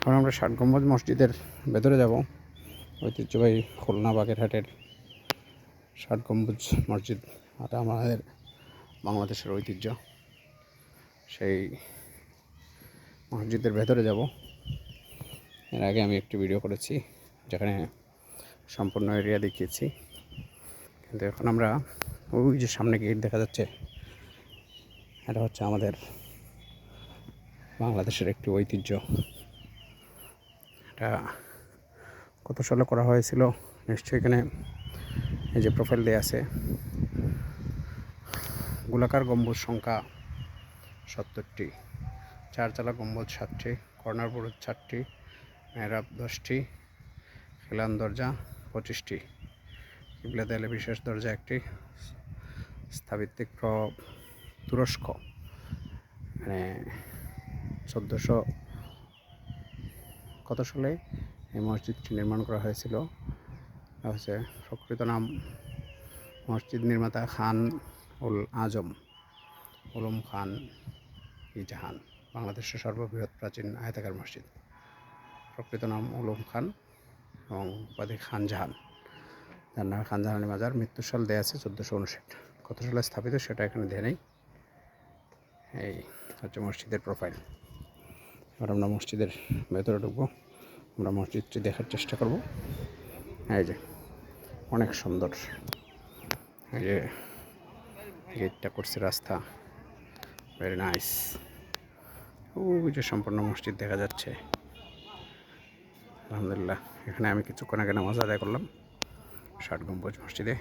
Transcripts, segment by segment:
এখন আমরা ৬০ গম্বুজ মসজিদের ভেতরে যাব। ঐতিহ্যবাহী খুলনা বাগেরহাটের ৬০ গম্বুজ মসজিদ, এটা আমাদের বাংলাদেশের ঐতিহ্য। সেই মসজিদের ভেতরে যাব। এর আগে আমি একটি ভিডিও করেছি যেখানে সম্পূর্ণ এরিয়া দেখিয়েছি, কিন্তু এখন আমরা ওই যে সামনে গেট দেখা যাচ্ছে, এটা হচ্ছে আমাদের বাংলাদেশের একটি ঐতিহ্য। এটা কত সালে করা হয়েছিল নিশ্চয়ই এখানে এই যে প্রোফাইল দেওয়া আছে। গোলাকার গম্বুজ সংখ্যা ৭০টি, চারচালা গম্বুজ 7টি, কর্নার বুরুজ 4টি, মেহরাব 10টি, খিলান দরজা 25টি, কিবলা দেয়ালে বিশেষ দরজা 1টি, স্থাপত্যিক তুরস্ক, মানে 1400 কত সালে এই মসজিদটি নির্মাণ করা হয়েছিল। হচ্ছে প্রকৃত নাম মসজিদ নির্মাতা খান উল আজম উলুম খান ই জাহান, বাংলাদেশের সর্ববৃহৎ প্রাচীন আয়তাকার মসজিদ। প্রকৃত নাম উলুম খান এবং উপাধি খান জাহান, যার নামে খান জাহানের মাজার। মৃত্যুসাল দেওয়া আছে 1459। কত সালে স্থাপিত সেটা এখানে দেয়া নেই। এই হচ্ছে মসজিদের প্রোফাইল। এবার আমরা মসজিদের ভেতরে ঢুকবো, আমরা মসজিদটি দেখার চেষ্টা করব। এই যে অনেক সুন্দর, এই যে গেটটা করছে রাস্তা, ভেরি নাইস। ওই যে সম্পূর্ণ মসজিদ দেখা যাচ্ছে। আলহামদুলিল্লাহ, এখানে আমি কিছুক্ষণ আগে নামাজ আদায় করলাম ৬০ গম্বুজ মসজিদে।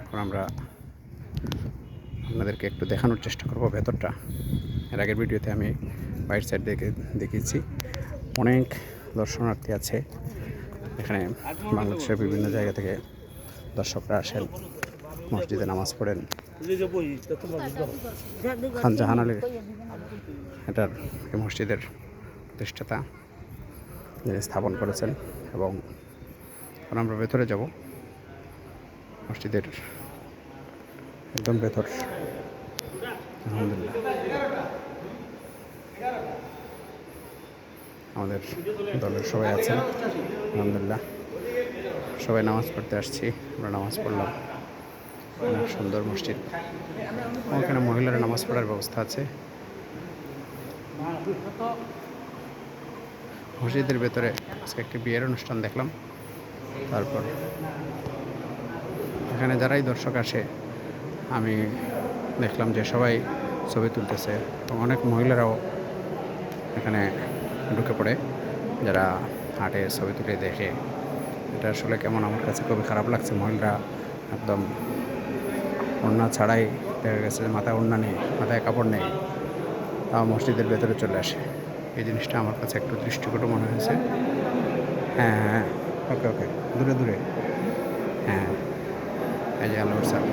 এখন আমরা আপনাদেরকে একটু দেখানোর চেষ্টা করব ভেতরটা। এর আগের ভিডিওতে আমি বাইর সাইড দেখিয়েছি। অনেক দর্শনার্থী আছে এখানে, বাংলাদেশের বিভিন্ন জায়গা থেকে দর্শকরা আসেন, মসজিদে নামাজ পড়েন। খান জাহান আলীর এটার এই মসজিদের প্রতিষ্ঠাতা, যিনি স্থাপন করেছেন। এবং এখন আমরা ভেতরে যাব, মসজিদের একদম ভেতর। আলহামদুলিল্লাহ, আমাদের দলের সবাই আছেন। আলহামদুলিল্লাহ, সবাই নামাজ পড়তে আসছি, আমরা নামাজ পড়লাম। অনেক সুন্দর মসজিদ। ওখানে মহিলারা নামাজ পড়ার ব্যবস্থা আছে। মসজিদের ভেতরে আজকে একটি বিয়ের অনুষ্ঠান দেখলাম। তারপর এখানে যারাই দর্শক আসে আমি দেখলাম যে সবাই ছবি তুলতেছে, এবং অনেক মহিলারাও এখানে ঢুকে পড়ে, যারা হাটে ছবি তুলে দেখে। এটা আসলে কেমন, আমার কাছে খুবই খারাপ লাগছে। মহিলারা একদম ওড়না ছাড়াই দেখা গেছে মাথায় ওড়না নেই, মাথায় কাপড় নেই, তাও মসজিদের ভেতরে চলে আসে। এই জিনিসটা আমার কাছে একটু দৃষ্টিকটু মনে হয়েছে। হ্যাঁ হ্যাঁ, ওকে ওকে, দূরে দূরে। হ্যাঁ, এই যে আলোর স্যার,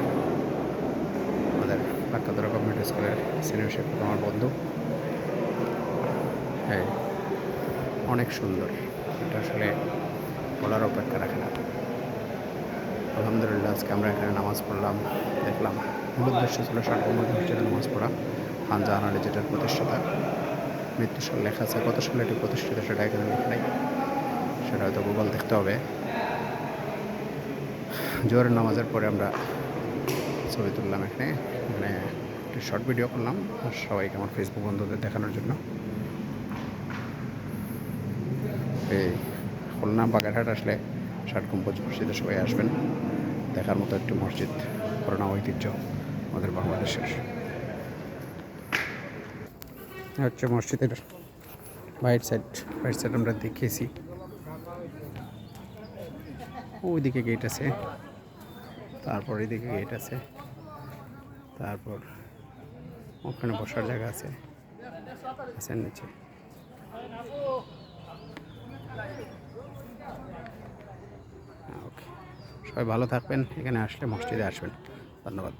আমাদের বাক্কাতরা গভর্নমেন্ট স্কুলের সিনিয়র শিক্ষক, আমার বন্ধু। হ্যাঁ, অনেক সুন্দর, এটা আসলে বলার অপেক্ষা রাখে না। আলহামদুলিল্লাহ, আজকে আমরা এখানে নামাজ পড়লাম, দেখলাম। মূল উদ্দেশ্য ছিল ৬০ গম্বুজ মসজিদে নামাজ পড়া। খান জাহান আলী যেটার প্রতিষ্ঠাতা, মৃত্যুসাল লেখা আছে, কত সালে এটি প্রতিষ্ঠিত সেটা এখানে লেখা নেই, সেটা হয়তো গুগল দেখতে হবে। জোহরের নামাজের পরে আমরা ছবি তুললাম এখানে, মানে একটি শর্ট ভিডিও করলাম সবাইকে, আমার ফেসবুক বন্ধুদের দেখানোর জন্য। এই খুলনা বাগেরহাট আসলে ৬০ গম্বুজ মসজিদে সবাই আসবেন, দেখার মতো একটি মসজিদ, পুরোনো ঐতিহ্য আমাদের বাংলাদেশের। হচ্ছে মসজিদের বাইট সাইড আমরা দেখিয়েছি। ওইদিকে গেট আছে, তারপর এদিকে গেট আছে, তারপর ওখানে বসার জায়গা আছে নিচে। ওকে, সবাই ভালো থাকবেন, এখানে আসলে মসজিদে আসবেন। ধন্যবাদ।